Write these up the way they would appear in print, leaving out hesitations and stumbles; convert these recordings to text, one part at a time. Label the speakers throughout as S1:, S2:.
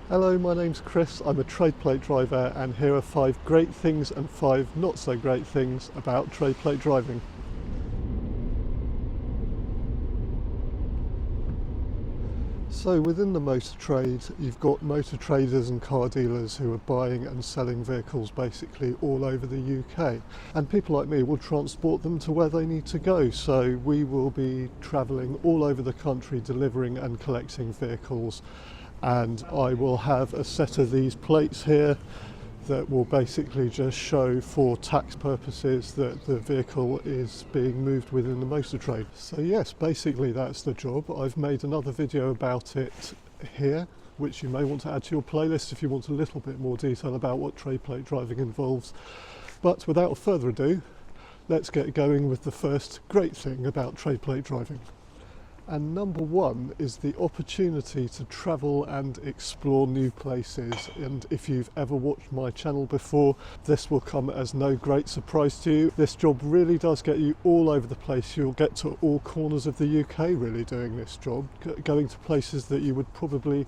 S1: Hello, my name's Chris. I'm a trade plate driver, and here are 5 great things and 5 not so great things about trade plate driving. So within the motor trade, you've got motor traders and car dealers who are buying and selling vehicles basically all over the UK. And people like me will transport them to where they need to go. So we will be travelling all over the country delivering and collecting vehicles. And I will have a set of these plates here that will basically just show for tax purposes that the vehicle is being moved within the motor trade. So yes, basically that's the job. I've made another video about it here, which you may want to add to your playlist if you want a little bit more detail about what trade plate driving involves. But without further ado, let's get going with the first great thing about trade plate driving. And number 1 is the opportunity to travel and explore new places. And if you've ever watched my channel before, this will come as no great surprise to you. This job really does get you all over the place. You'll get to all corners of the UK really doing this job, going to places that you would probably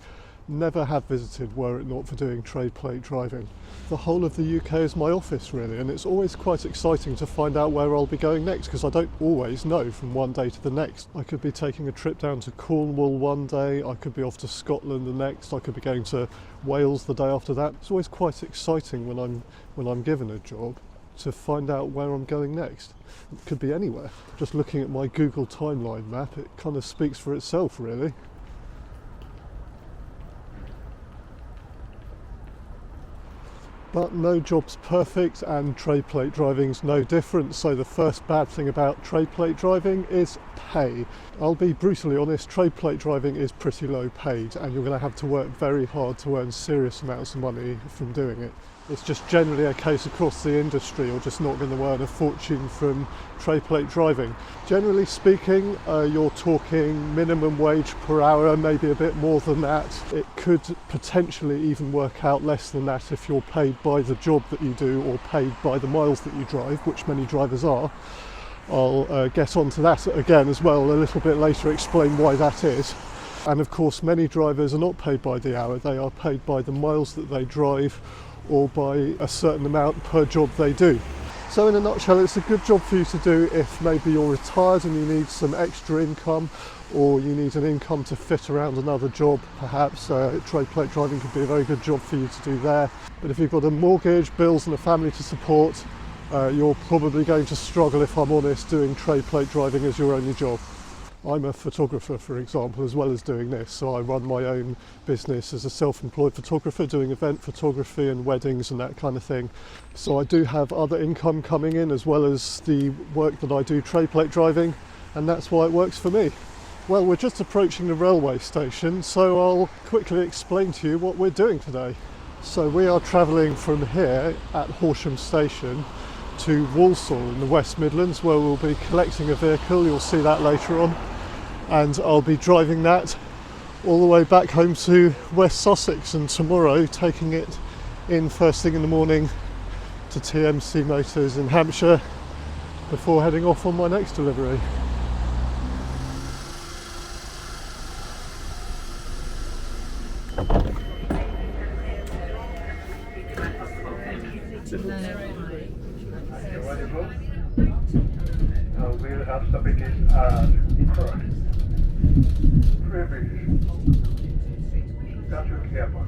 S1: never have visited were it not for doing trade plate driving. The whole of the UK is my office really, and it's always quite exciting to find out where I'll be going next, because I don't always know from one day to the next. I could be taking a trip down to Cornwall one day, I could be off to Scotland the next, I could be going to Wales the day after that. It's always quite exciting when I'm given a job to find out where I'm going next. It could be anywhere. Just looking at my Google timeline map, it kind of speaks for itself really. But no job's perfect, and trade plate driving's no different. So the first bad thing about trade plate driving is pay. I'll be brutally honest, trade plate driving is pretty low paid, and you're going to have to work very hard to earn serious amounts of money from doing it. It's just generally a case across the industry you're just not going to earn a fortune from trade plate driving. Generally speaking, you're talking minimum wage per hour, maybe a bit more than that. It could potentially even work out less than that if you're paid by the job that you do or paid by the miles that you drive, which many drivers are. I'll get onto that again as well a little bit later, explain why that is. And of course many drivers are not paid by the hour, they are paid by the miles that they drive or by a certain amount per job they do. So in a nutshell, it's a good job for you to do if maybe you're retired and you need some extra income, or you need an income to fit around another job perhaps. Trade plate driving could be a very good job for you to do there. But if you've got a mortgage, bills and a family to support, you're probably going to struggle, if I'm honest, doing trade plate driving as your only job. I'm a photographer, for example, as well as doing this, so I run my own business as a self-employed photographer, doing event photography and weddings and that kind of thing. So I do have other income coming in as well as the work that I do trade plate driving, and that's why it works for me. Well, we're just approaching the railway station, so I'll quickly explain to you what we're doing today. So we are travelling from here at Horsham Station to Walsall in the West Midlands, where we'll be collecting a vehicle. You'll see that later on, and I'll be driving that all the way back home to West Sussex, and tomorrow taking it in first thing in the morning to TMC Motors in Hampshire before heading off on my next delivery.
S2: We'll have stoppages in front. Privilege. Got to be careful.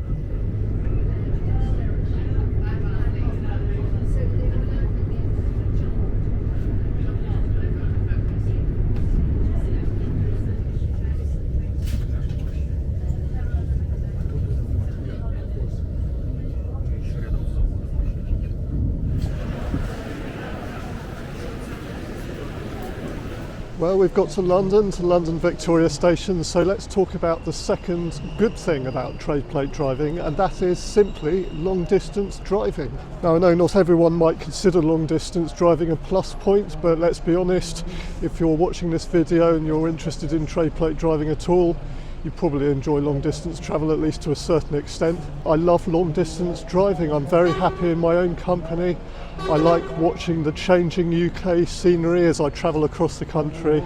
S1: Well, we've got to London Victoria Station, so let's talk about the second good thing about trade plate driving, and that is simply long distance driving. Now I know not everyone might consider long distance driving a plus point, but let's be honest, if you're watching this video and you're interested in trade plate driving at all, you probably enjoy long distance travel, at least to a certain extent. I love long distance driving. I'm very happy in my own company. I like watching the changing UK scenery as I travel across the country.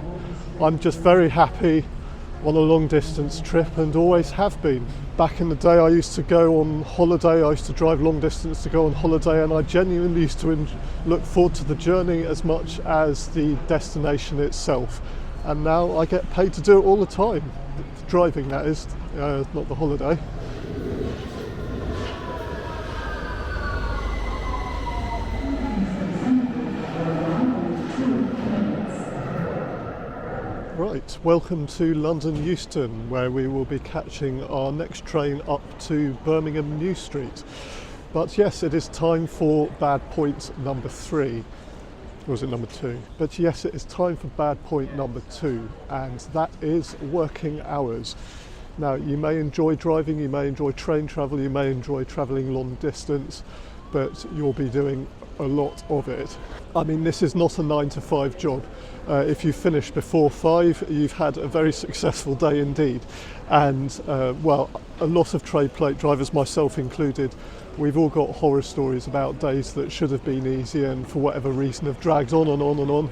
S1: I'm just very happy on a long distance trip, and always have been. Back in the day I used to go on holiday, I used to drive long distance to go on holiday, and I genuinely used to look forward to the journey as much as the destination itself. And now I get paid to do it all the time. Driving, that is, not the holiday. Right, welcome to London Euston, where we will be catching our next train up to Birmingham New Street. But yes, it is time for bad point number 3. Or was it number 2? But yes, it is time for bad point number 2, and that is working hours. Now, you may enjoy driving, you may enjoy train travel, you may enjoy travelling long distance, but you'll be doing a lot of it. I mean, this is not a 9 to 5 job. If you finish before 5, you've had a very successful day indeed. And well, a lot of trade plate drivers, myself included, we've all got horror stories about days that should have been easy and for whatever reason have dragged on and on and on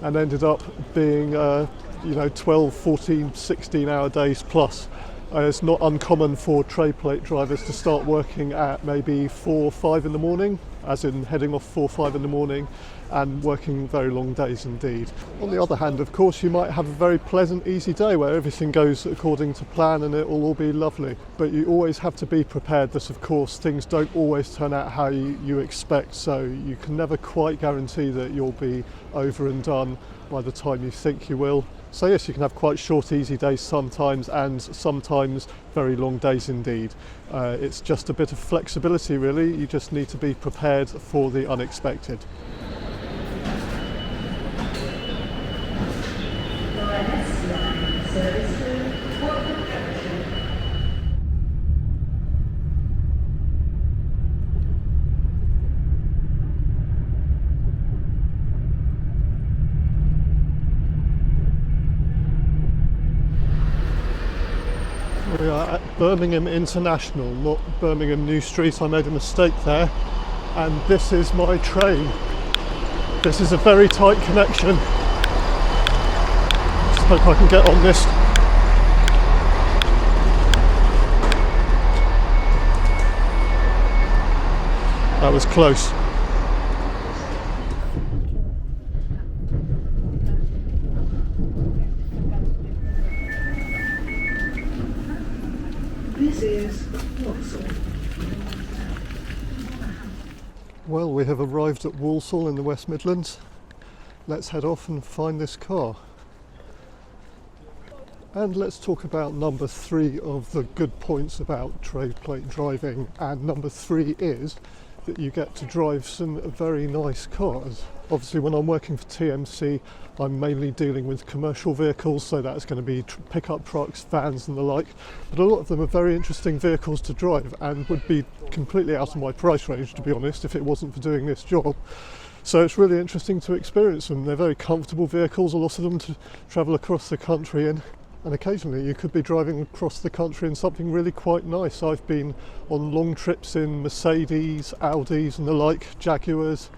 S1: and ended up being 12, 14, 16 hour days plus. It's not uncommon for trade plate drivers to start working at maybe 4 or 5 in the morning, as in heading off 4 or 5 in the morning, and working very long days indeed. On the other hand, of course, you might have a very pleasant, easy day where everything goes according to plan and it will all be lovely. But you always have to be prepared that, of course, things don't always turn out how you expect, so you can never quite guarantee that you'll be over and done by the time you think you will. So yes, you can have quite short, easy days sometimes, and sometimes very long days indeed. It's just a bit of flexibility really. You just need to be prepared for the unexpected. We are at Birmingham International, not Birmingham New Street. I made a mistake there, and this is my train. This is a very tight connection. Just hope I can get on this. That was close.
S3: This is Walsall.
S1: Well, we have arrived at Walsall in the West Midlands. Let's head off and find this car. And let's talk about number 3 of the good points about trade plate driving. And number 3 is that you get to drive some very nice cars. Obviously, when I'm working for TMC, I'm mainly dealing with commercial vehicles, so that's going to be pickup trucks, vans and the like. But a lot of them are very interesting vehicles to drive and would be completely out of my price range, to be honest, if it wasn't for doing this job. So it's really interesting to experience them. They're very comfortable vehicles, a lot of them to travel across the country in. And occasionally you could be driving across the country in something really quite nice. I've been on long trips in Mercedes, Audis and the like, Jaguars.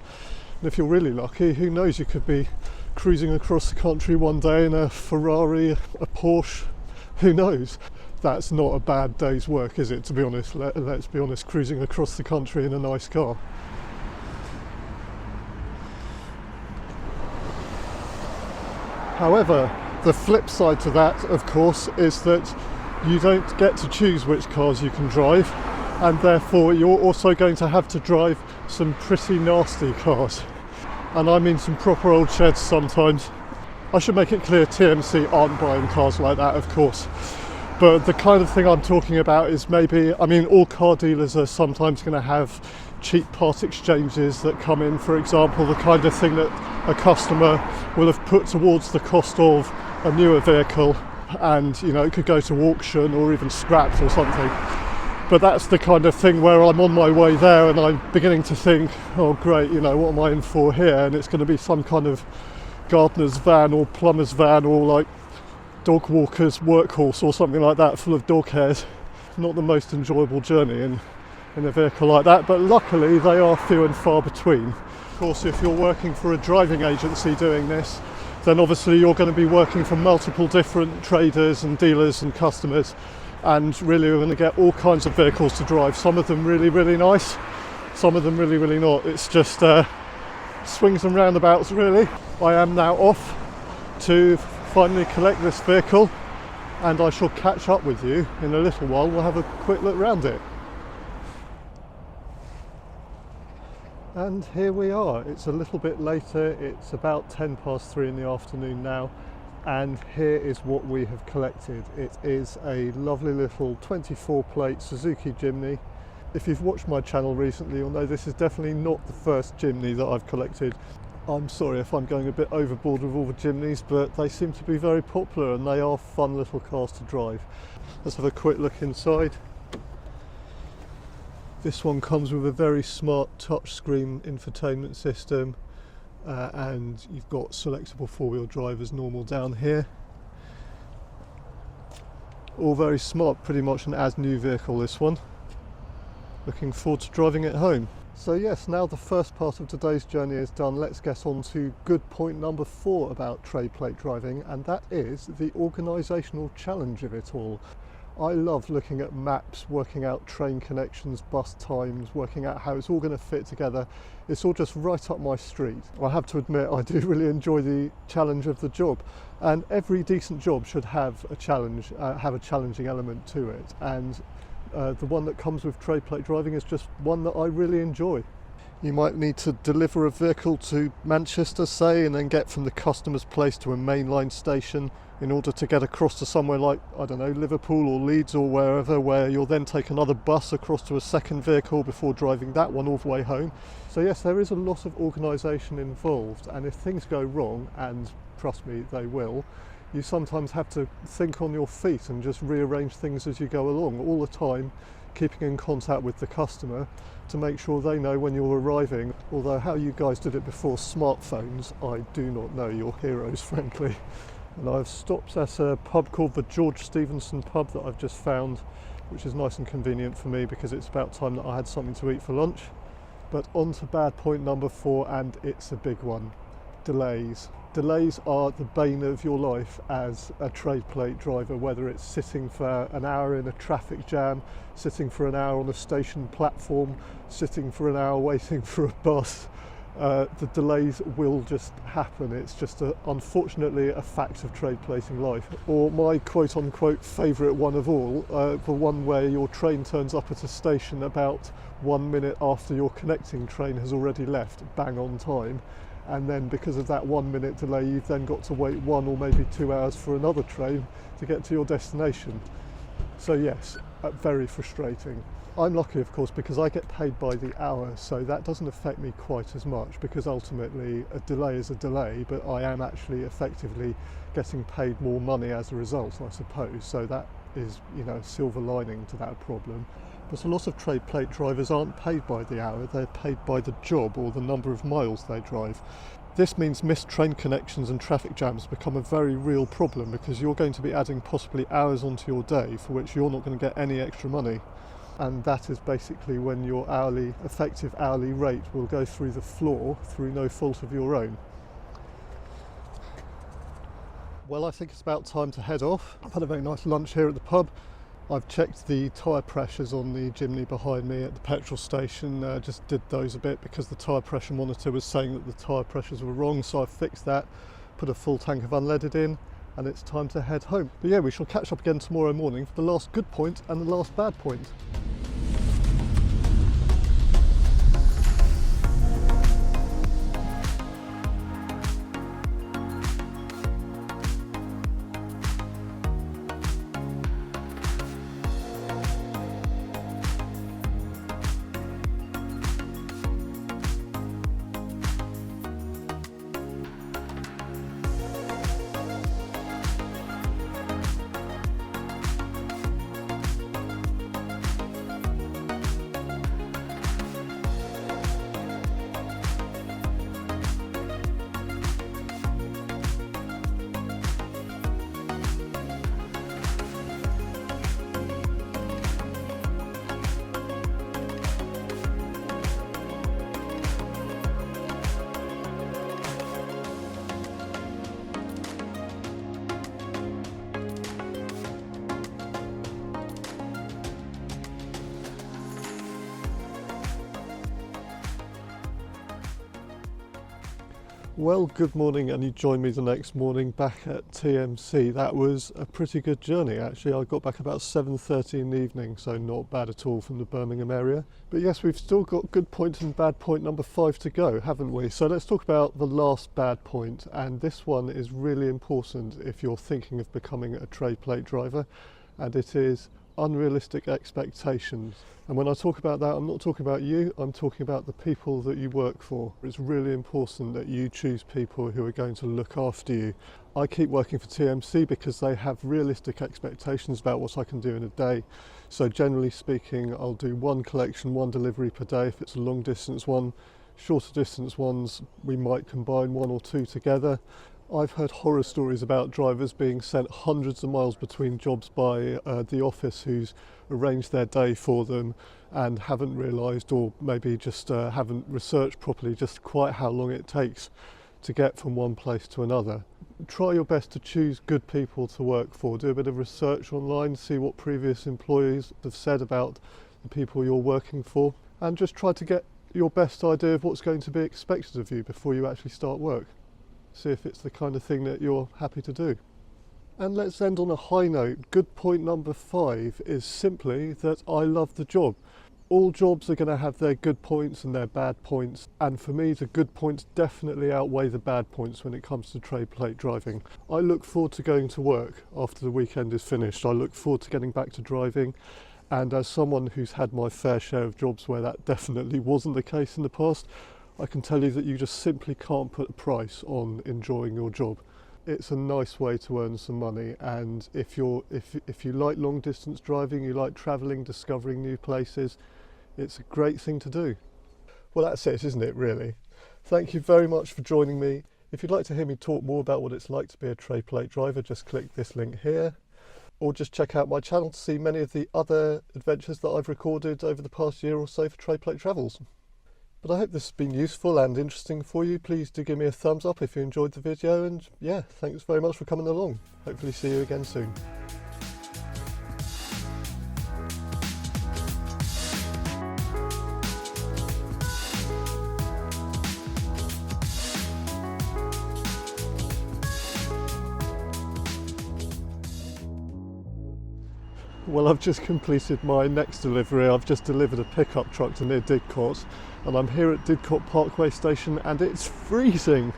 S1: And if you're really lucky, who knows, you could be cruising across the country one day in a Ferrari, a Porsche, who knows. That's not a bad day's work, is it, to be honest? Let's be honest, cruising across the country in a nice car. However, the flip side to that, of course, is that you don't get to choose which cars you can drive, and therefore you're also going to have to drive some pretty nasty cars. And I mean some proper old sheds sometimes. I should make it clear, TMC aren't buying cars like that, of course. But the kind of thing I'm talking about is maybe, I mean, all car dealers are sometimes going to have cheap part exchanges that come in, for example, the kind of thing that a customer will have put towards the cost of a newer vehicle, and it could go to auction or even scrapped or something. But that's the kind of thing where I'm on my way there and I'm beginning to think, oh great, what am I in for here? And it's going to be some kind of gardener's van or plumber's van or like dog walker's workhorse or something like that, full of dog hairs. Not the most enjoyable journey in a vehicle like that, but luckily they are few and far between. Of course, if you're working for a driving agency doing this, then obviously you're going to be working for multiple different traders and dealers and customers, and really you're going to get all kinds of vehicles to drive. Some of them really, really nice, some of them really, really not. It's just swings and roundabouts really. I am now off to finally collect this vehicle, and I shall catch up with you in a little while. We'll have a quick look round it. And here we are. It's a little bit later, it's about 3:10 in the afternoon now, and here is what we have collected. It is a lovely little 24 plate Suzuki Jimny. If you've watched my channel recently, you'll know this is definitely not the first Jimny that I've collected. I'm sorry if I'm going a bit overboard with all the Jimnys, but they seem to be very popular and they are fun little cars to drive. Let's have a quick look inside. This one comes with a very smart touchscreen infotainment system, and you've got selectable four-wheel drive as normal down here. All very smart, pretty much an as-new vehicle, this one. Looking forward to driving it home. So yes, now the first part of today's journey is done, let's get on to good point number 4 about tray plate driving, and that is the organisational challenge of it all. I love looking at maps, working out train connections, bus times, working out how it's all going to fit together. It's all just right up my street. I have to admit, I do really enjoy the challenge of the job, and every decent job should have a challenge, have a challenging element to it, and the one that comes with tray plate driving is just one that I really enjoy. You might need to deliver a vehicle to Manchester, say, and then get from the customer's place to a mainline station in order to get across to somewhere like, I don't know, Liverpool or Leeds or wherever, where you'll then take another bus across to a second vehicle before driving that one all the way home. So yes, there is a lot of organisation involved, and if things go wrong, and trust me, they will, you sometimes have to think on your feet and just rearrange things as you go along, all the time keeping in contact with the customer to make sure they know when you're arriving. Although how you guys did it before smartphones, I do not know. You're heroes, frankly. And I've stopped at a pub called the George Stevenson pub that I've just found, which is nice and convenient for me because it's about time that I had something to eat for lunch. But on to bad point number 4, and it's a big one. Delays. Delays are the bane of your life as a trade plate driver, whether it's sitting for an hour in a traffic jam, sitting for an hour on a station platform, sitting for an hour waiting for a bus. The delays will just happen. It's just unfortunately a fact of trade plating life. Or my quote unquote favourite one of all, the one where your train turns up at a station about 1 minute after your connecting train has already left, bang on time. And then because of that 1 minute delay, you've then got to wait 1 or maybe 2 hours for another train to get to your destination. So yes, very frustrating. I'm lucky, of course, because I get paid by the hour, so that doesn't affect me quite as much, because ultimately a delay is a delay, but I am actually effectively getting paid more money as a result, I suppose. So that is, you know, a silver lining to that problem. But a lot of trade plate drivers aren't paid by the hour, they're paid by the job or the number of miles they drive. This means missed train connections and traffic jams become a very real problem, because you're going to be adding possibly hours onto your day for which you're not going to get any extra money. And that is basically when your effective hourly rate will go through the floor through no fault of your own. Well, I think it's about time to head off. I've had a very nice lunch here at the pub. I've checked the tyre pressures on the Jimny behind me at the petrol station, just did those a bit because the tyre pressure monitor was saying that the tyre pressures were wrong, so I've fixed that, put a full tank of unleaded in, and it's time to head home. But yeah, we shall catch up again tomorrow morning for the last good point and the last bad point. Well, good morning, and you joined me the next morning back at TMC. That was a pretty good journey actually. I got back about 7:30 in the evening, so not bad at all from the Birmingham area. But yes, we've still got good point and bad point number 5 to go, haven't we? So let's talk about the last bad point, and this one is really important if you're thinking of becoming a tray plate driver, and it is unrealistic expectations. And when I talk about that, I'm not talking about you, I'm talking about the people that you work for. It's really important that you choose people who are going to look after you. I keep working for TMC because they have realistic expectations about what I can do in a day. So generally speaking, I'll do one collection, one delivery per day if it's a long distance one. Shorter distance ones, we might combine 1 or 2 together. I've heard horror stories about drivers being sent hundreds of miles between jobs by the office who's arranged their day for them and haven't realised, or maybe just haven't researched properly, just quite how long it takes to get from one place to another. Try your best to choose good people to work for. Do a bit of research online, see what previous employees have said about the people you're working for, and just try to get your best idea of what's going to be expected of you before you actually start work. See if it's the kind of thing that you're happy to do. And let's end on a high note. Good point number 5 is simply that I love the job. All jobs are going to have their good points and their bad points, and for me the good points definitely outweigh the bad points when it comes to tray plate driving. I look forward to going to work after the weekend is finished. I look forward to getting back to driving, and as someone who's had my fair share of jobs where that definitely wasn't the case in the past, I can tell you that you just simply can't put a price on enjoying your job. It's a nice way to earn some money, and if you like long distance driving, you like travelling, discovering new places, it's a great thing to do. Well, that's it, isn't it, really? Thank you very much for joining me. If you'd like to hear me talk more about what it's like to be a tray plate driver, just click this link here, or just check out my channel to see many of the other adventures that I've recorded over the past year or so for Tray Plate Travels. But I hope this has been useful and interesting for you. Please do give me a thumbs up if you enjoyed the video, and yeah, thanks very much for coming along. Hopefully see you again soon. Well, I've just completed my next delivery. I've just delivered a pickup truck to near Didcot, and I'm here at Didcot Parkway Station and it's freezing.